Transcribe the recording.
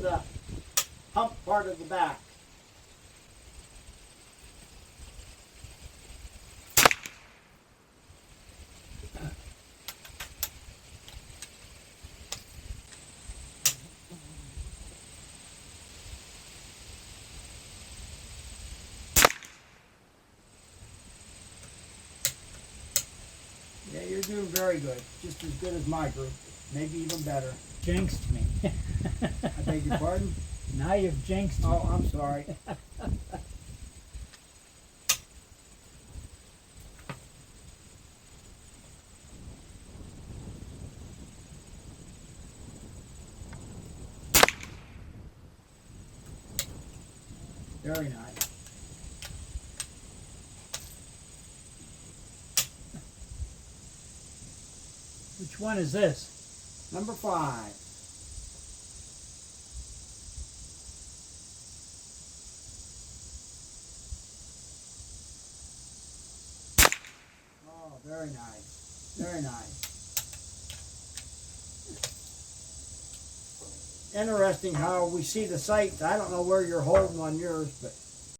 the hump part of the back. Yeah, you're doing very good. Just as good as my group. Maybe even better. Jinxed me. I beg your pardon? Now you've jinxed me. Oh, I'm sorry. Very nice. Which one is this? Number 5. Oh, very nice. Very nice. Interesting how we see the sight. I don't know where you're holding on yours, but